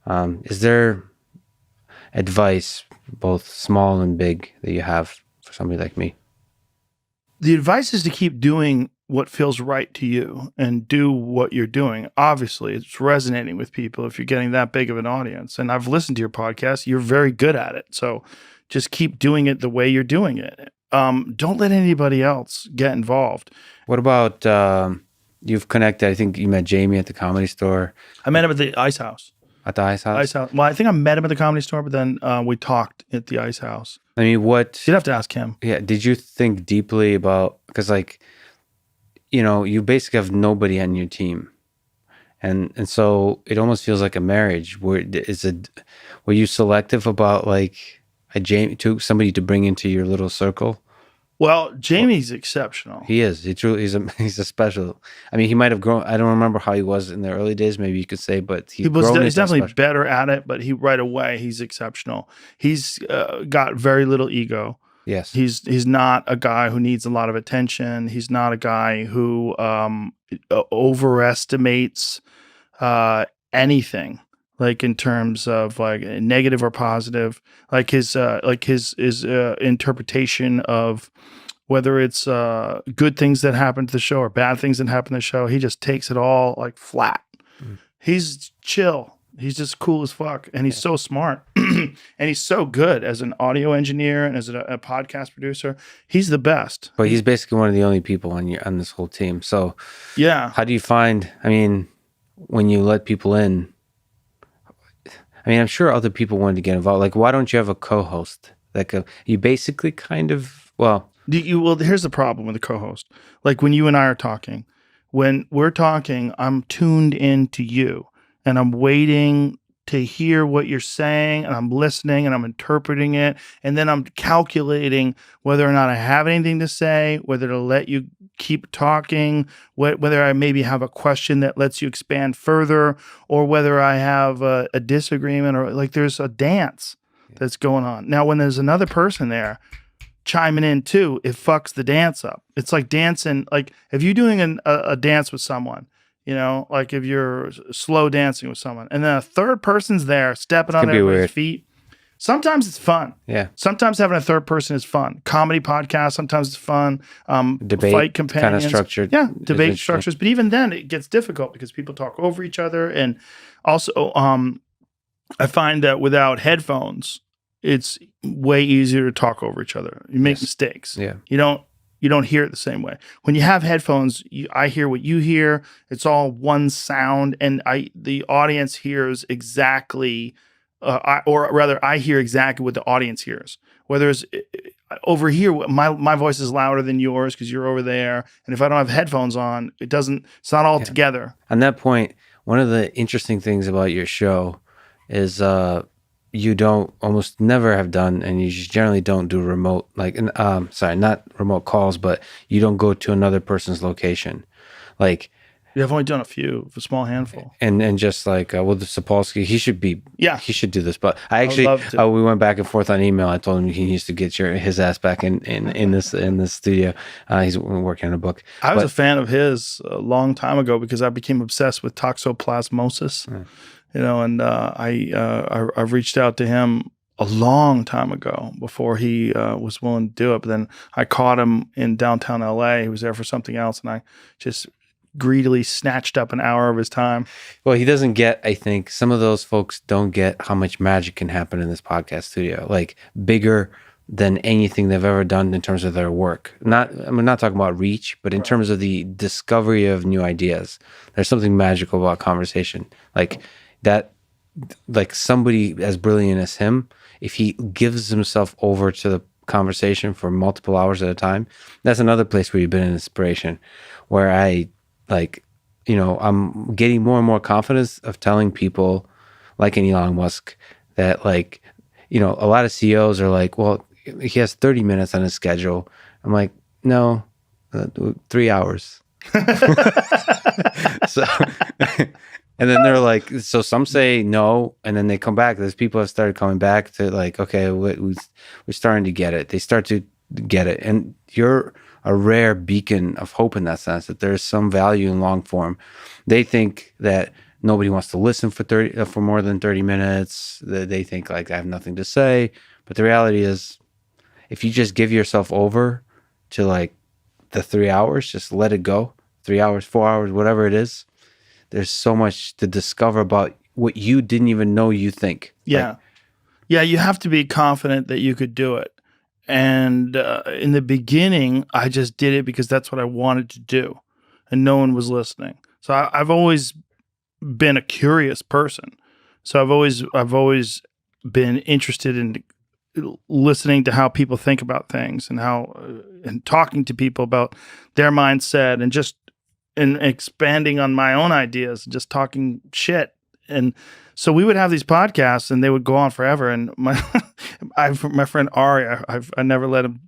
Is there advice, both small and big, that you have for somebody like me? The advice is to keep doing what feels right to you and do what you're doing. Obviously, it's resonating with people if you're getting that big of an audience. And I've listened to your podcast. You're very good at it. So just keep doing it the way you're doing it. Don't let anybody else get involved. What about you've connected? I think you met Jamie at the Comedy Store. I met him at the Ice House. At the Ice House? Ice House. Well, I think I met him at the Comedy Store, but then we talked at the Ice House. I mean, what... You'd have to ask him. Yeah, did you think deeply about... Because, like, you know, you basically have nobody on your team. And so it almost feels like a marriage. Were you selective about, like, somebody to bring into your little circle? Well, Jamie's exceptional. He is. He's a special. I mean, he might have grown. I don't remember how he was in the early days. Maybe you could say, but he's definitely better at it. But right away he's exceptional. He's got very little ego. Yes. He's not a guy who needs a lot of attention. He's not a guy who overestimates anything. Like in terms of like negative or positive, like his interpretation of whether it's good things that happen to the show or bad things that happen to the show, he just takes it all like flat. He's chill. He's just cool as fuck, and he's so smart, and he's so good as an audio engineer and as a podcast producer. He's the best. But he's basically one of the only people on this whole team. So yeah, how do you find? I mean, when you let people in. I mean, I'm sure other people wanted to get involved. Like, why don't you have a co-host? Like, you basically kind of, well... Well, here's the problem with the co-host. Like, when you and I are talking, when we're talking, I'm tuned into you, and I'm waiting to hear what you're saying, and I'm listening, and I'm interpreting it, and then I'm calculating whether or not I have anything to say, whether to let you keep talking, whether I maybe have a question that lets you expand further, or whether I have a disagreement, or like there's a dance that's going on. Now, when there's another person there chiming in too, it fucks the dance up. It's like dancing, like if you're doing a dance with someone, you know, like if you're slow dancing with someone, and then a third person's there stepping on everybody's feet. Sometimes it's fun. Yeah. Sometimes having a third person is fun. Comedy podcast, sometimes it's fun. Debate, fight companions. kind of structured. Yeah, debate structures. But even then, it gets difficult because people talk over each other. And also, I find that without headphones, it's way easier to talk over each other. You make mistakes. Yeah. You don't hear it the same way. When you have headphones, I hear what you hear. It's all one sound, and the audience hears exactly... I hear exactly what the audience hears. Whether it's over here, my voice is louder than yours because you're over there, and if I don't have headphones on, it's not all together. On that point, one of the interesting things about your show is you don't almost never have done, and you just generally don't do remote, like not remote calls, but you don't go to another person's location, like. Yeah, I've only done a small handful. And just like, the Sapolsky, he should do this. But I actually, we went back and forth on email. I told him he needs to get his ass back in this studio. He's working on a book. I was a fan of his a long time ago because I became obsessed with toxoplasmosis, you know, and I reached out to him a long time ago before he was willing to do it. But then I caught him in downtown LA. He was there for something else, and I just greedily snatched up an hour of his time. Well, he doesn't get, I think, some of those folks don't get how much magic can happen in this podcast studio, like bigger than anything they've ever done in terms of their work. I'm not talking about reach, but in terms of the discovery of new ideas. There's something magical about conversation. Like that, like somebody as brilliant as him, if he gives himself over to the conversation for multiple hours at a time, that's another place where you've been an inspiration, where I'm getting more and more confidence of telling people like an Elon Musk that, like, you know, a lot of CEOs are like, well, he has 30 minutes on his schedule. I'm like, no, 3 hours. So, and then they're like, so some say no, and then they come back. There's people have started coming back to like, okay, we're starting to get it. They start to get it. And you're a rare beacon of hope in that sense, that there's some value in long form. They think that nobody wants to listen for more than 30 minutes. They think like I have nothing to say. But the reality is, if you just give yourself over to like the 3 hours, just let it go, 3 hours, 4 hours, whatever it is, there's so much to discover about what you didn't even know you think. Yeah. Yeah, you have to be confident that you could do it. And in the beginning, I just did it because that's what I wanted to do, and no one was listening. So I've always been a curious person. So I've always been interested in listening to how people think about things, and how and talking to people about their mindset, and just expanding on my own ideas, and just talking shit. And so we would have these podcasts, and they would go on forever. And my my friend Ari, I never let him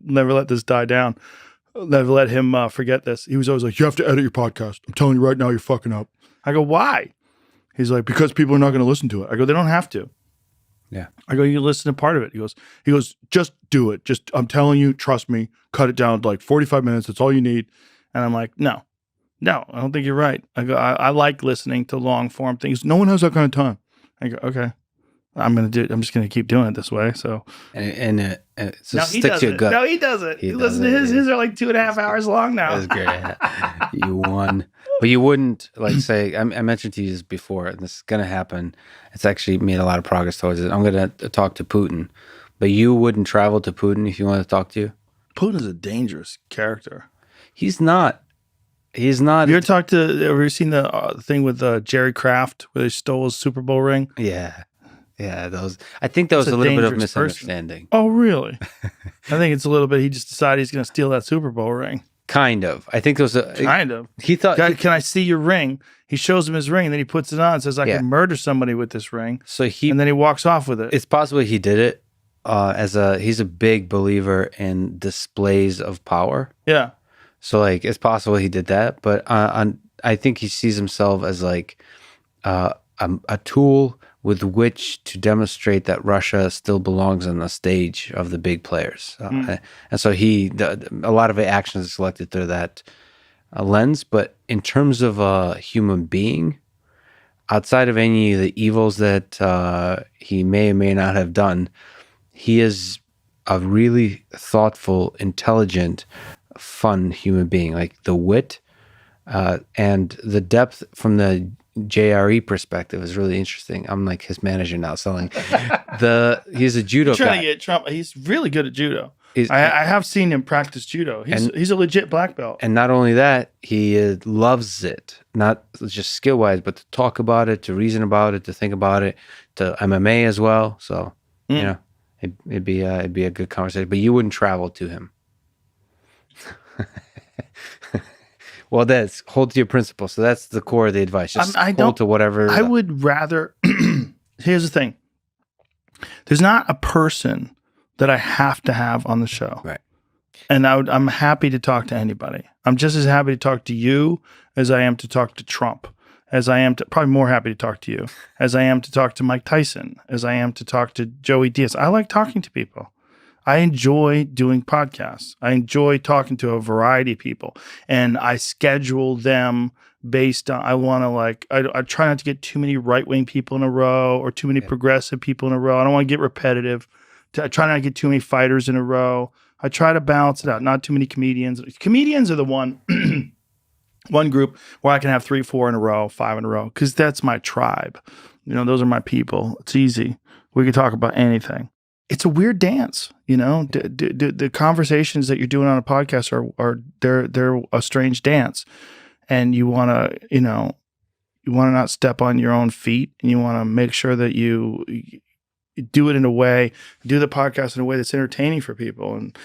never let this die down. Never let him forget this. He was always like, "You have to edit your podcast. I'm telling you right now, you're fucking up." I go, "Why?" He's like, "Because people are not going to listen to it." I go, "They don't have to." Yeah. I go, "You listen to part of it." He goes, "Just do it. Just, I'm telling you, trust me. Cut it down to like 45 minutes. That's all you need." And I'm like, No, I don't think you're right. I go, I like listening to long form things. No one has that kind of time. I go, okay, I'm just gonna keep doing it this way. So So stick to your gut. No, he does it. He listen to his. His are like 2.5 hours long now. That's great. You won. But you wouldn't like say, I mentioned to you this before, and this is going to happen. It's actually made a lot of progress towards it. I'm going to talk to Putin, but you wouldn't travel to Putin if you want to talk to you? Putin's a dangerous character. He's not. He's not. You ever talked to, have you seen the thing with Jerry Kraft where they stole his Super Bowl ring? Yeah. Yeah, I think that was a little bit of misunderstanding. Person. Oh, really? I think it's a little bit, he just decided he's going to steal that Super Bowl ring. Kind of. I think it was kind of. He thought, "Can I see your ring?" He shows him his ring, and then he puts it on and says, "I can murder somebody with this ring." And then he walks off with it. It's possible he did it he's a big believer in displays of power. Yeah. So like it's possible he did that, but I think he sees himself as like a tool with which to demonstrate that Russia still belongs on the stage of the big players. And so a lot of actions are selected through that lens. But in terms of a human being, outside of any of the evils that he may or may not have done, he is a really thoughtful, intelligent, fun human being. Like the wit and the depth from the JRE perspective is really interesting. I'm like his manager now, selling he's a judo guy. Trying to get Trump. He's really good at judo. I have seen him practice judo. He's a legit black belt. And not only that, he loves it, not just skill wise, but to talk about it, to reason about it, to think about it, to MMA as well. So you know, it'd be a good conversation. But you wouldn't travel to him. Well, that's hold to your principles. So that's the core of the advice. Just hold to whatever. I would rather. Here's the thing. There's not a person that I have to have on the show. Right. And I'm happy to talk to anybody. I'm just as happy to talk to you as I am to talk to Trump, as I am to, probably more happy to talk to you, as I am to talk to Mike Tyson, as I am to talk to Joey Diaz. I like talking to people. I enjoy doing podcasts. I enjoy talking to a variety of people, and I schedule them based on, I try not to get too many right-wing people in a row or too many progressive people in a row. I don't want to get repetitive. I try not to get too many fighters in a row. I try to balance it out. Not too many comedians. Comedians are the one group where I can have 3, 4 in a row, 5 in a row, because that's my tribe. You know, those are my people. It's easy. We can talk about anything. It's a weird dance, you know. The conversations that you're doing on a podcast are they're a strange dance, and you want to not step on your own feet, and you want to make sure that you do it in a way, do the podcast in a way that's entertaining for people. And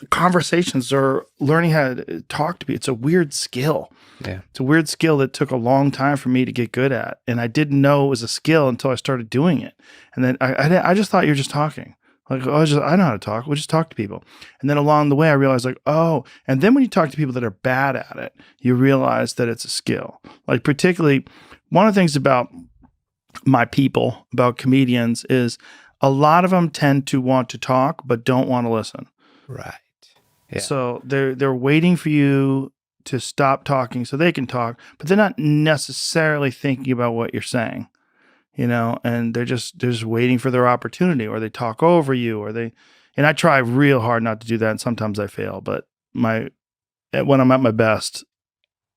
conversations are learning how to talk to people. It's a weird skill. Yeah. It's a weird skill that took a long time for me to get good at. And I didn't know it was a skill until I started doing it. And then I just thought you're just talking. Like, I know how to talk. We'll just talk to people. And then along the way, I realized and then when you talk to people that are bad at it, you realize that it's a skill. Like particularly one of the things about my people, about comedians, is a lot of them tend to want to talk but don't want to listen. Right. Yeah. So they're waiting for you to stop talking so they can talk, but they're not necessarily thinking about what you're saying, and they're just waiting for their opportunity, or they talk over you, and I try real hard not to do that, and sometimes I fail, but when I'm at my best,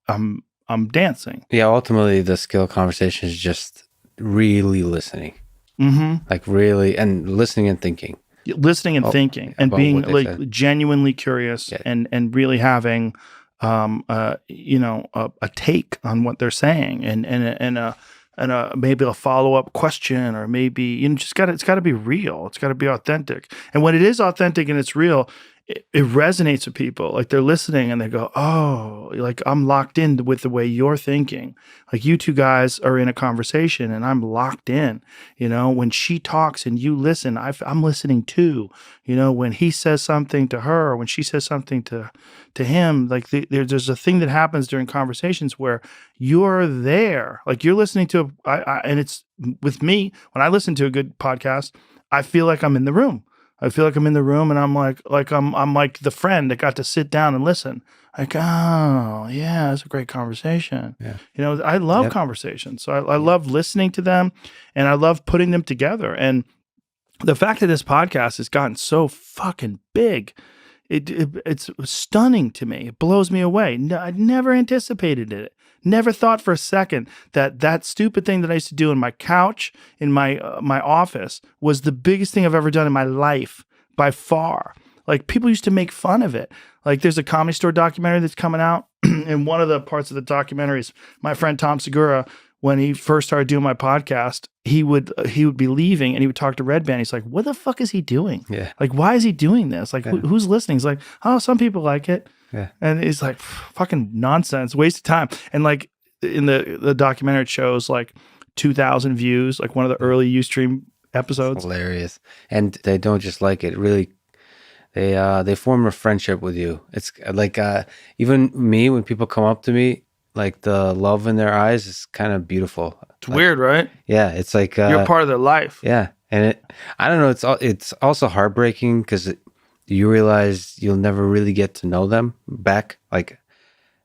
I'm dancing. Yeah, ultimately the skill of conversation is just really listening. Like really, and listening and thinking. Listening and thinking, and being like genuinely curious, and really having a take on what they're saying, and maybe a follow-up question, or maybe it's got to be real. It's got to be authentic. And when it is authentic and it's real, it resonates with people. Like they're listening and they go, oh, like I'm locked in with the way you're thinking. Like you two guys are in a conversation and I'm locked in. When she talks and you listen, I'm listening too. When he says something to her, or when she says something to him, like there's a thing that happens during conversations where you're there. Like you're listening to, and it's with me, when I listen to a good podcast, I feel like I'm in the room. I feel like I'm in the room, and I'm like I'm like the friend that got to sit down and listen. Like, oh yeah, it's a great conversation. Yeah. I love conversations. So I love listening to them, and I love putting them together. And the fact that this podcast has gotten so fucking big, it's stunning to me. It blows me away. I never anticipated it. Never thought for a second that stupid thing that I used to do in my couch in my office was the biggest thing I've ever done in my life by far. Like people used to make fun of it. Like there's a Comedy Store documentary that's coming out, and one of the parts of the documentary is my friend Tom Segura. When he first started doing my podcast, he would be leaving and he would talk to Red Band. He's like, "What the fuck is he doing? Yeah. Like, why is he doing this? Like, who's listening?" He's like, "Oh, some people like it." Yeah. And he's like, "Fucking nonsense, waste of time." And like in the documentary, it shows like 2,000 views, like one of the early Ustream episodes. It's hilarious, and they don't just like it. Really, they form a friendship with you. It's like even me, when people come up to me, like the love in their eyes is kind of beautiful. It's weird, right? Yeah, it's like you're part of their life. Yeah, and I don't know. It's also heartbreaking because you realize you'll never really get to know them back, like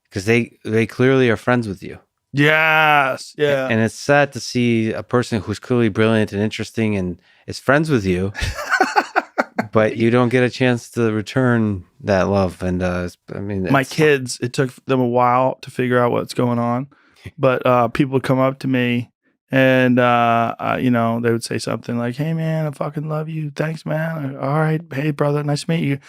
because they clearly are friends with you. Yes, yeah. And it's sad to see a person who's clearly brilliant and interesting and is friends with you, but you don't get a chance to return that love. And I mean, my kids, it took them a while to figure out what's going on, but people would come up to me and they would say something like, "Hey man, I fucking love you. Thanks, man. All right, hey brother, nice to meet you."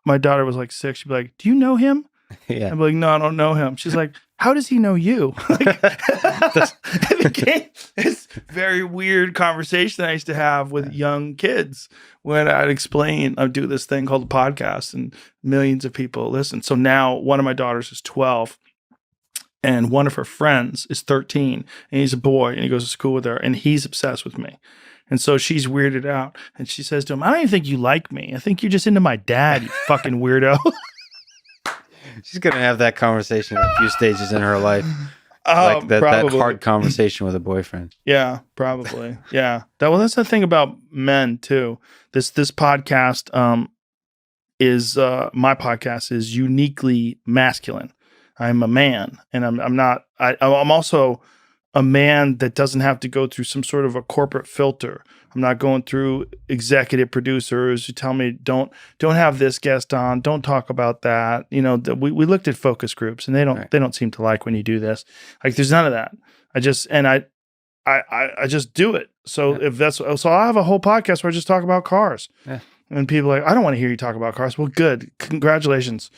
My daughter was like 6. She'd be like, "Do you know him?" Yeah. I'm like, "No, I don't know him." She's like, "How does he know you?" Like, it became this very weird conversation I used to have with young kids when I'd explain, I'd do this thing called a podcast and millions of people listen. So now one of my daughters is 12 and one of her friends is 13 and he's a boy and he goes to school with her and he's obsessed with me. And so she's weirded out and she says to him, "I don't even think you like me. I think you're just into my dad, you fucking weirdo." She's gonna have that conversation at a few stages in her life, like that hard conversation with a boyfriend. Yeah, probably. Yeah. That's the thing about men too. This podcast is my podcast is uniquely masculine. I'm a man, and I'm not. I'm also a man that doesn't have to go through some sort of a corporate filter. I'm not going through executive producers who tell me don't have this guest on, don't talk about that. We looked at focus groups and they don't seem to like when you do this. Like there's none of that. I just do it. So so I have a whole podcast where I just talk about cars. Yeah. And people are like, "I don't want to hear you talk about cars." Well, good. Congratulations.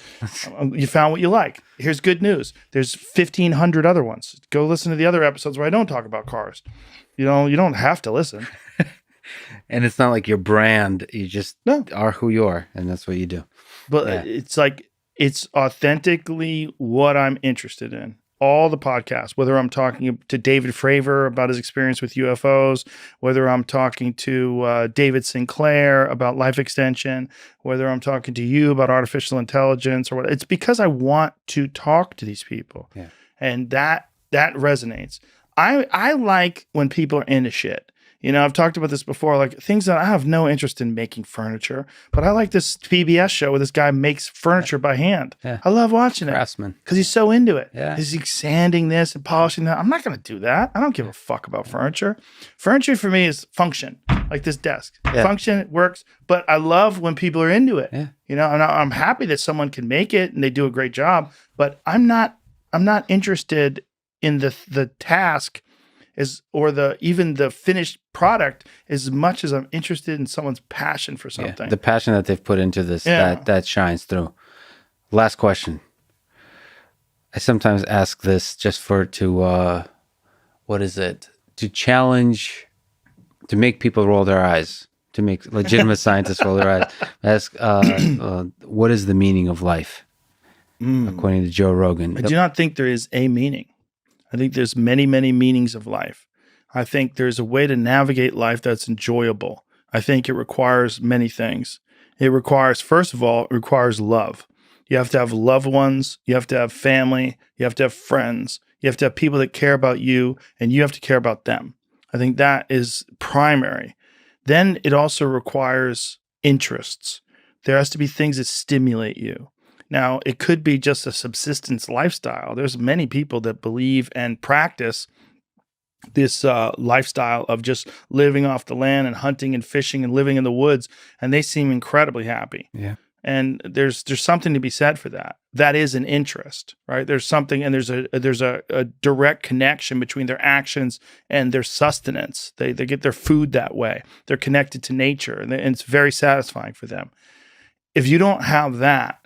You found what you like. Here's good news. There's 1,500 other ones. Go listen to the other episodes where I don't talk about cars. You don't have to listen. And it's not like your brand. You just are who you are, and that's what you do. But it's like, it's authentically what I'm interested in. All the podcasts, whether I'm talking to David Fravor about his experience with UFOs, whether I'm talking to David Sinclair about life extension, whether I'm talking to you about artificial intelligence or what, it's because I want to talk to these people. Yeah. And that resonates. I like when people are into shit. I've talked about this before, like things that I have no interest in making furniture, but I like this PBS show where this guy makes furniture by hand. Yeah. I love watching it Craftsman. because he's so into it. Yeah. He's sanding this and polishing that. I'm not going to do that. I don't give a fuck about furniture. Furniture for me is function, like this desk. Yeah. Function, it works, but I love when people are into it. Yeah. And I'm happy that someone can make it and they do a great job, but I'm not interested in the task or even the finished product as much as I'm interested in someone's passion for something. The passion that they've put into this, that shines through. Last question. I sometimes ask this just to challenge, to make people roll their eyes, to make legitimate scientists roll their eyes. Ask, what is the meaning of life? According to Joe Rogan. I do not think there is a meaning. I think there's many, many meanings of life. I think there's a way to navigate life that's enjoyable. I think it requires many things. It requires, first of all, it requires love. You have to have loved ones. You have to have family. You have to have friends. You have to have people that care about you, and you have to care about them. I think that is primary. Then it also requires interests. There has to be things that stimulate you. Now, it could be just a subsistence lifestyle. There's many people that believe and practice this lifestyle of just living off the land and hunting and fishing and living in the woods, and they seem incredibly happy. Yeah. And there's something to be said for that. That is an interest, right? There's something, and there's a direct connection between their actions and their sustenance. They get their food that way. They're connected to nature, and it's very satisfying for them. If you don't have that,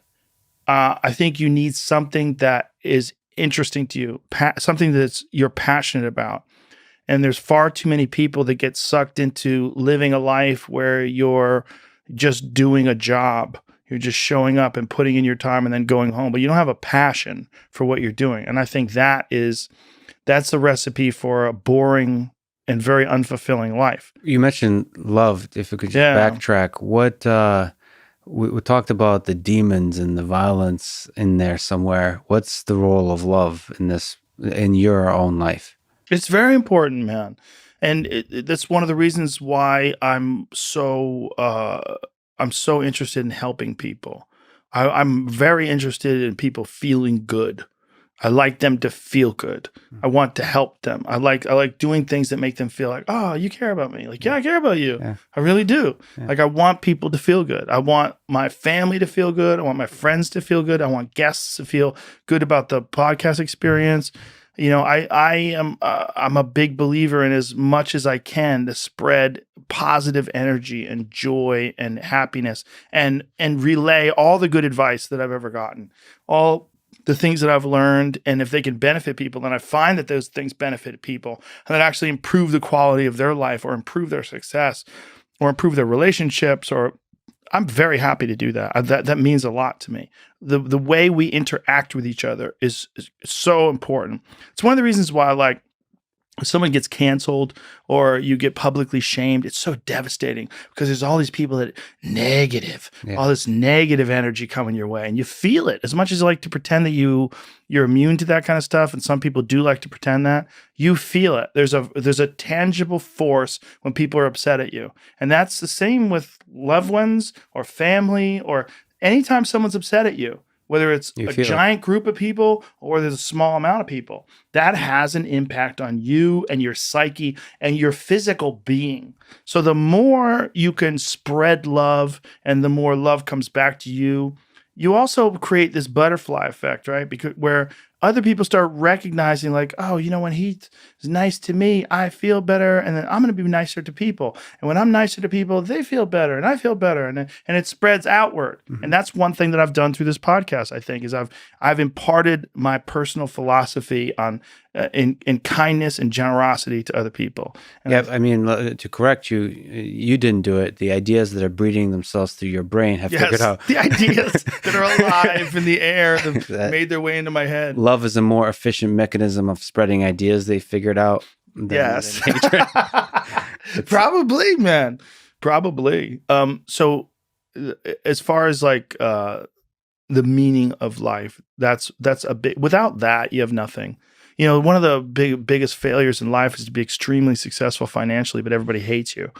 I think you need something that is interesting to you, something you're passionate about. And there's far too many people that get sucked into living a life where you're just doing a job. You're just showing up and putting in your time and then going home, but you don't have a passion for what you're doing. And I think that's the recipe for a boring and very unfulfilling life. You mentioned love. If we could just backtrack, what we talked about the demons and the violence in there somewhere. What's the role of love in your own life? It's very important, man. And that's one of the reasons why I'm so interested in helping people. I'm very interested in people feeling good. I like them to feel good. I want to help them. I like doing things that make them feel like, oh, you care about me. Like, yeah, I care about you. Yeah. I really do. Yeah. Like, I want people to feel good. I want my family to feel good. I want my friends to feel good. I want guests to feel good about the podcast experience. I'm a big believer in, as much as I can, to spread positive energy and joy and happiness and relay all the good advice that I've ever gotten, all the things that I've learned. And if they can benefit people, then I find that those things benefit people and that actually improve the quality of their life or improve their success or improve their relationships, or I'm very happy to do that. That means a lot to me. The way we interact with each other is so important. It's one of the reasons why, like, if someone gets canceled or you get publicly shamed, it's so devastating because there's all these people that all this negative energy coming your way, and you feel it. As much as you like to pretend that you're immune to that kind of stuff, and some people do like to pretend that, you feel it. There's a tangible force when people are upset at you. And that's the same with loved ones or family, or anytime someone's upset at you, whether it's a giant group of people or there's a small amount of people, that has an impact on you and your psyche and your physical being. So the more you can spread love and the more love comes back to you, you also create this butterfly effect, right? Because where other people start recognizing, like, oh, when he's nice to me, I feel better, and then I'm going to be nicer to people. And when I'm nicer to people, they feel better, and I feel better, and it spreads outward. Mm-hmm. And that's one thing that I've done through this podcast, I think, is I've imparted my personal philosophy on in kindness and generosity to other people. And I mean, to correct you, you didn't do it. The ideas that are breeding themselves through your brain have figured out. The ideas that are alive in the air that made their way into my head. Love is a more efficient mechanism of spreading ideas they figured out. Than hatred. Probably, man. Probably. So as far as like the meaning of life, that's a big, without that, you have nothing. One of the biggest failures in life is to be extremely successful financially, but everybody hates you.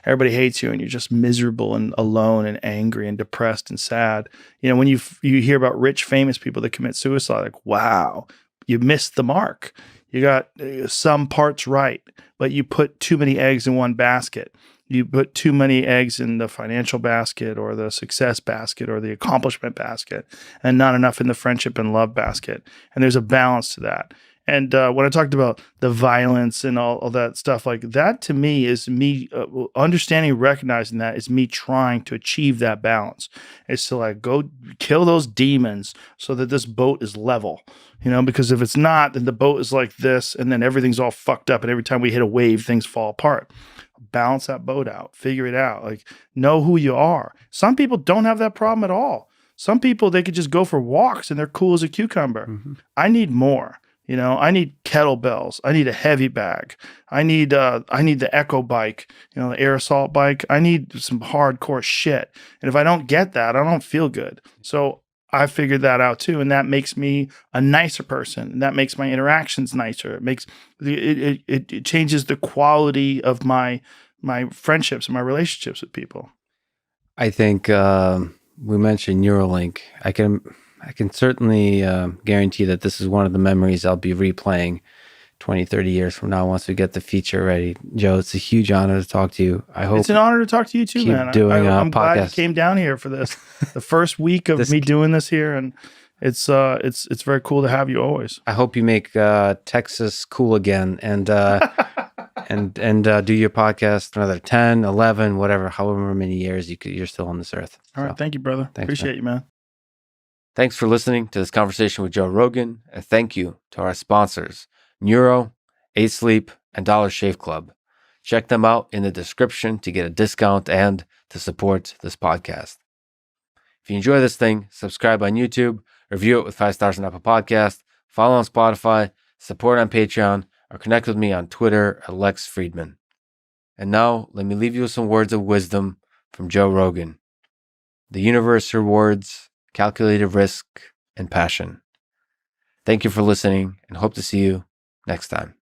Everybody hates you, and you're just miserable and alone and angry and depressed and sad. When you hear about rich, famous people that commit suicide, like, wow, you missed the mark. You got some parts right, but you put too many eggs in one basket. You put too many eggs in the financial basket or the success basket or the accomplishment basket, and not enough in the friendship and love basket. And there's a balance to that. And when I talked about the violence and all that stuff, like that to me is me understanding, recognizing that is me trying to achieve that balance. It's to like go kill those demons so that this boat is level, because if it's not, then the boat is like this and then everything's all fucked up. And every time we hit a wave, things fall apart. Balance that boat out, figure it out, like know who you are. Some people don't have that problem at all. Some people, they could just go for walks and they're cool as a cucumber. Mm-hmm. I need more. I need kettlebells. I need a heavy bag. I need the Echo bike, the air assault bike. I need some hardcore shit. And if I don't get that, I don't feel good. So I figured that out too, and that makes me a nicer person, and that makes my interactions nicer. It makes it changes the quality of my friendships and my relationships with people. I think we mentioned Neuralink. I can certainly guarantee that this is one of the memories I'll be replaying 20, 30 years from now once we get the feature ready. Joe, it's a huge honor to talk to you. I hope it's an honor to talk to you too, man. I'm glad you came down here for this. The first week of me doing this here, and it's very cool to have you always. I hope you make Texas cool again and and do your podcast for another 10, 11, whatever, however many years you're still on this earth. All right, thank you, brother. Appreciate you, man. Thanks for listening to this conversation with Joe Rogan, and thank you to our sponsors, Neuro, 8 Sleep, and Dollar Shave Club. Check them out in the description to get a discount and to support this podcast. If you enjoy this thing, subscribe on YouTube, review it with 5 stars on Apple Podcast, follow on Spotify, support on Patreon, or connect with me on Twitter at Lex Friedman. And now, let me leave you with some words of wisdom from Joe Rogan. The universe rewards calculated risk and passion. Thank you for listening, and hope to see you next time.